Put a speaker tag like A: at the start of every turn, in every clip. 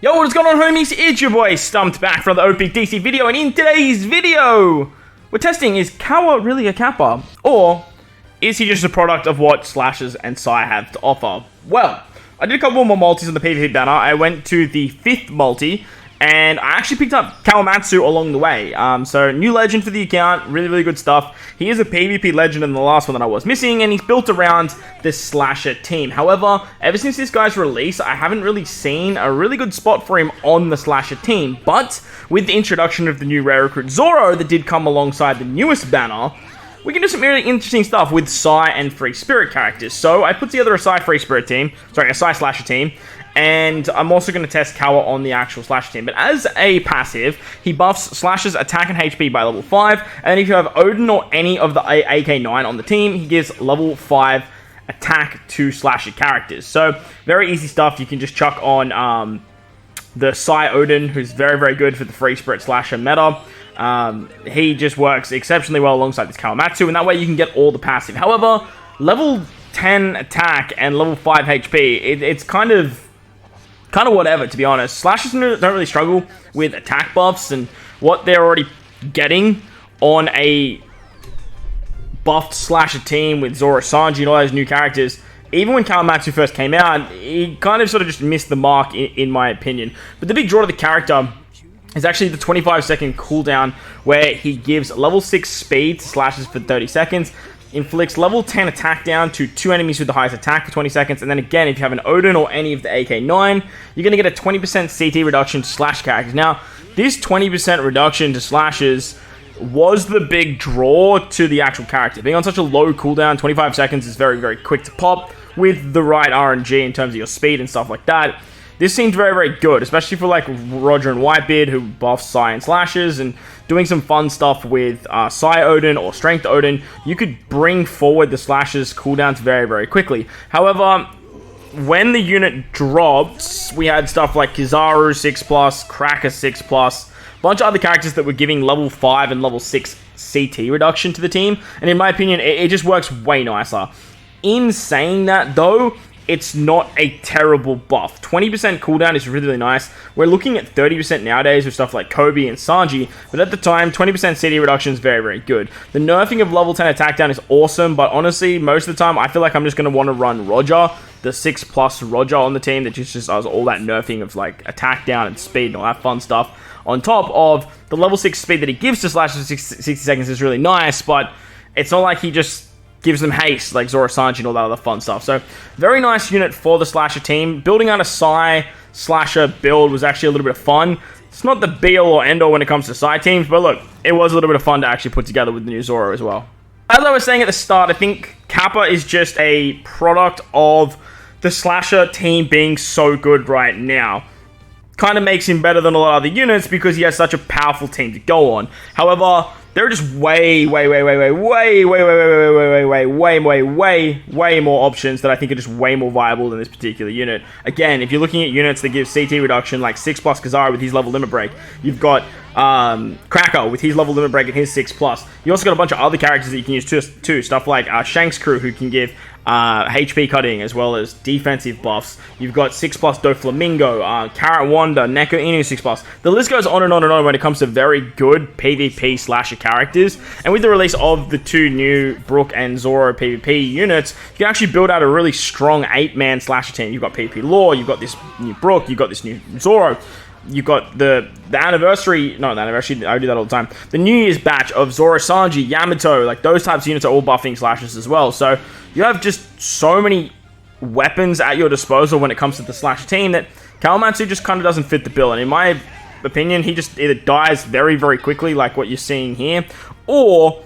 A: Yo, what's going on, homies? It's your boy Stumped back from the OPTC video, and in today's video, we're testing, is KAWA really a Kappa? Or is he just a product of what Slashers and Psy have to offer? Well, I did a couple more multis on the PvP banner. I went to the 5th multi, and I actually picked up Kawamatsu along the way. So, new legend for the account, really good stuff. He is a PvP legend in the last one that I was missing, and he's built around this Slasher team. However, ever since this guy's release, I haven't really seen a really good spot for him on the Slasher team. But, with the introduction of the new rare recruit Zoro that did come alongside the newest banner, we can do some really interesting stuff with Psy and Free Spirit characters. So, I put together a Psy Free Spirit team, sorry, a Psy Slasher team, and I'm also going to test KAWA on the actual Slasher team. But as a passive, he buffs Slasher's attack and HP by level 5, and if you have Odin or any of the AK9 on the team, he gives level 5 attack to Slasher characters. So, very easy stuff. You can just chuck on the Psy Odin, who's very good for the Free Spirit Slasher meta. He just works exceptionally well alongside this Kawamatsu, and that way you can get all the passive. However, level 10 attack and level 5 HP, it's kind of whatever, to be honest. Slashers don't really struggle with attack buffs and what they're already getting on a buffed Slasher team with Zoro Sanji and all those new characters. Even when Kawamatsu first came out, he kind of sort of just missed the mark, in my opinion. But the big draw to the character is actually the 25-second cooldown, where he gives level 6 speed to Slashers for 30 seconds, inflicts level 10 attack down to 2 enemies with the highest attack for 20 seconds, and then again, if you have an Odin or any of the AK9, you're going to get a 20% CT reduction to Slash characters. Now, this 20% reduction to Slashers was the big draw to the actual character. Being on such a low cooldown, 25 seconds is very quick to pop with the right RNG in terms of your speed and stuff like that. This seems very good, especially for like Roger and Whitebeard, who buffs Psy and Slashers, and doing some fun stuff with Psy Odin or Strength Odin. You could bring forward the Slashers cooldowns very quickly. However, when the unit dropped, we had stuff like Kizaru 6+, Cracker 6+, a bunch of other characters that were giving level 5 and level 6 CT reduction to the team, and in my opinion, it just works way nicer. In saying that, though, it's not a terrible buff. 20% cooldown is really nice. We're looking at 30% nowadays with stuff like Kobe and Sanji, but at the time, 20% CD reduction is very good. The nerfing of level 10 attack down is awesome, but honestly, most of the time, I feel like I'm just going to want to run Roger, the 6+ Roger on the team that just does all that nerfing of like attack down and speed and all that fun stuff. On top of the level 6 speed that he gives to Slash for 60 seconds is really nice, but it's not like he just gives them haste like Zoro Sanji and all that other fun stuff. So, very nice unit for the Slasher team. Building out a Psy Slasher build was actually a little bit of fun. It's not the be-all or end-all when it comes to Psy teams, but look, it was a little bit of fun to actually put together with the new Zoro as well. As I was saying at the start, I think KAPPA is just a product of the Slasher team being so good right now. Kind of makes him better than a lot of other units because he has such a powerful team to go on. However, there are just way more options that I think are just way more viable than this particular unit. Again, if you're looking at units that give CT reduction, like 6+ Kizaru with his level limit break, you've got Cracker with his level limit break and his 6+. You also got a bunch of other characters that you can use too. Stuff like Shank's crew, who can give HP cutting as well as defensive buffs. You've got 6+ Doflamingo, Carrot Wanda, Neko Inu 6+. The list goes on and on when it comes to very good PvP Slasher characters. And with the release of the 2 new Brook and Zoro PvP units, you can actually build out a really strong 8-man Slasher team. You've got PvP Law, you've got this new Brook, you've got this new Zoro. You've got the anniversary, not the anniversary, I do that all the time. The New Year's batch of Zoro Sanji, Yamato, like those types of units are all buffing Slashers as well. So you have just so many weapons at your disposal when it comes to the Slasher team that Kawamatsu just kind of doesn't fit the bill. And in my opinion, he just either dies very quickly, like what you're seeing here, or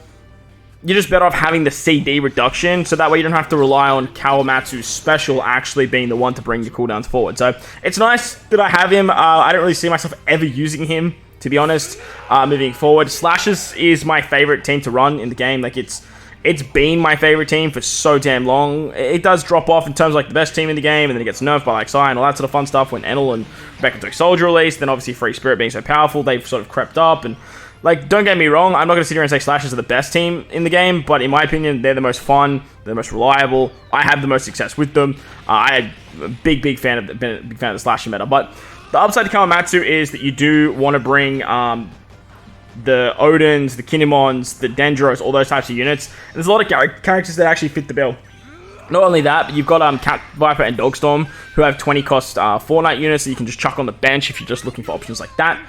A: you're just better off having the CD reduction, so that way you don't have to rely on Kawamatsu's special actually being the one to bring the cooldowns forward. So, it's nice that I have him. I don't really see myself ever using him, to be honest, moving forward. Slashers is my favorite team to run in the game. Like, it's been my favorite team for so damn long. It does drop off in terms of like the best team in the game, and then it gets nerfed by like Psy and all that sort of fun stuff when Enel and Rebecca Soldier released. Then obviously Free Spirit being so powerful, they've sort of crept up, and Like, don't get me wrong, I'm not going to sit here and say slashers are the best team in the game, but in my opinion, they're the most fun, they're the most reliable. I have the most success with them. I'm a big fan of the slasher meta. But the upside to Kawamatsu is that you do want to bring the Odins, the Kinemons, the Dendros, all those types of units. And there's a lot of characters that actually fit the bill. Not only that, but you've got Cat Viper and Dogstorm, who have 20 cost Fortnite units that you can just chuck on the bench if you're just looking for options like that.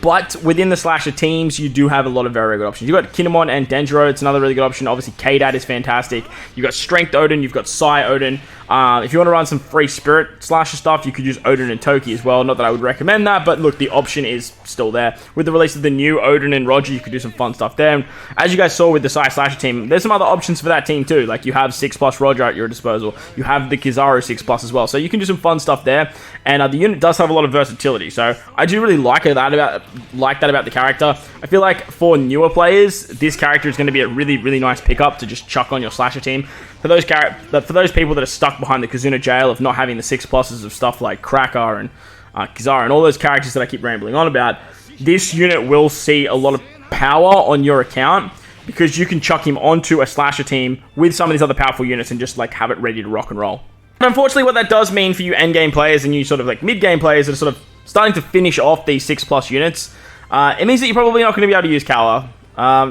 A: But within the slasher teams, you do have a lot of very good options. You've got Kinemon and Dendro, it's another really good option. Obviously, K-Dad is fantastic. You've got Strength Odin, you've got Psy Odin. If you want to run some free Spirit slasher stuff, you could use Odin and Toki as well. Not that I would recommend that, but look, the option is still there. With the release of the new Odin and Roger, you could do some fun stuff there. And as you guys saw with the Psy slasher team, there's some other options for that team too. Like, you have 6+ Roger at your disposal. You have the Kizaru 6+ as well. So you can do some fun stuff there. And the unit does have a lot of versatility. So I do really like that about the character. I feel like for newer players, this character is going to be a really nice pickup to just chuck on your slasher team. For those people that are stuck behind the Kazuna jail of not having the 6+s of stuff like Cracker and Kizaru and all those characters that I keep rambling on about, this unit will see a lot of power on your account because you can chuck him onto a slasher team with some of these other powerful units and just like have it ready to rock and roll. And unfortunately, what that does mean for you endgame players and you sort of like mid-game players that are sort of starting to finish off these 6+ units, it means that you're probably not going to be able to use KAWA.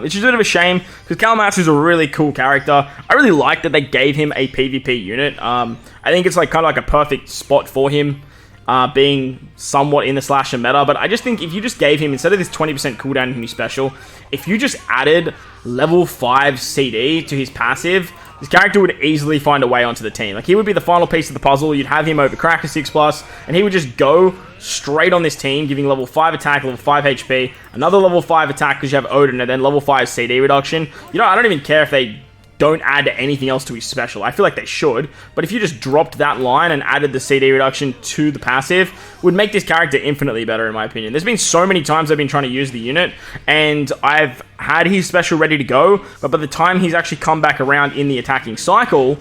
A: It's just a bit of a shame because Kawamatsu is a really cool character. I really like that they gave him a PvP unit. I think it's like kind of like a perfect spot for him, being somewhat in the slasher meta. But I just think if you just gave him, instead of this 20% cooldown in his special, if you just added level 5 CD to his passive, this character would easily find a way onto the team. Like, he would be the final piece of the puzzle. You'd have him over Cracker 6+, and he would just go straight on this team, giving level 5 attack, level 5 HP, another level 5 attack because you have Odin, and then level 5 CD reduction. You know, I don't even care if they don't add anything else to his special. I feel like they should, but if you just dropped that line and added the CD reduction to the passive, would make this character infinitely better in my opinion. There's been so many times I've been trying to use the unit, and I've had his special ready to go, but by the time he's actually come back around in the attacking cycle,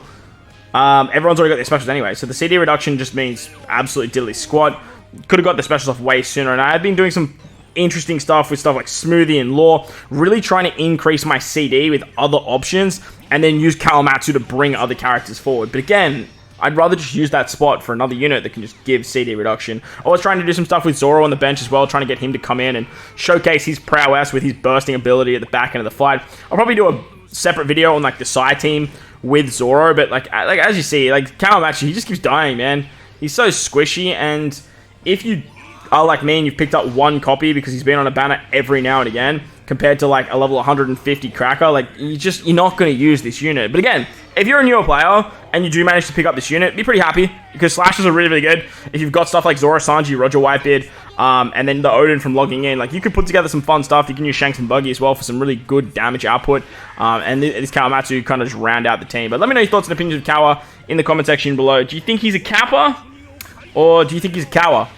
A: everyone's already got their specials anyway, so the CD reduction just means absolutely diddly squat. Could have got the specials off way sooner, and I had been doing some interesting stuff with stuff like Smoothie and Law, really trying to increase my CD with other options, and then use Kawamatsu to bring other characters forward. But again, I'd rather just use that spot for another unit that can just give CD reduction. I was trying to do some stuff with Zoro on the bench as well, trying to get him to come in and showcase his prowess with his bursting ability at the back end of the fight. I'll probably do a separate video on like the Psy team with Zoro, but like as you see, like Kawamatsu, he just keeps dying, man. He's so squishy, and if you are like me and you've picked up one copy because he's been on a banner every now and again, compared to like a level 150 Cracker, like you're not going to use this unit. But again, if you're a newer player and you do manage to pick up this unit, be pretty happy because slashers are really good. If you've got stuff like Zoro, Sanji, Roger Whitebeard, and then the Odin from logging in, like you could put together some fun stuff. You can use Shanks and Buggy as well for some really good damage output, and this Kawamatsu kind of just round out the team. But let me know your thoughts and opinions of KAWA in the comment section below. Do you think he's a KAPPA or do you think he's a KAWA?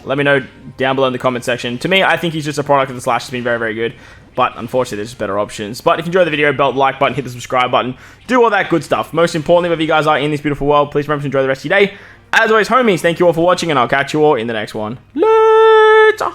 A: Let me know down below in the comment section. To me, I think he's just a product of the slash. It's been very good. But unfortunately, there's just better options. But if you enjoyed the video, belt the like button, hit the subscribe button. Do all that good stuff. Most importantly, wherever you guys are in this beautiful world, please remember to enjoy the rest of your day. As always, homies, thank you all for watching, and I'll catch you all in the next one. Later!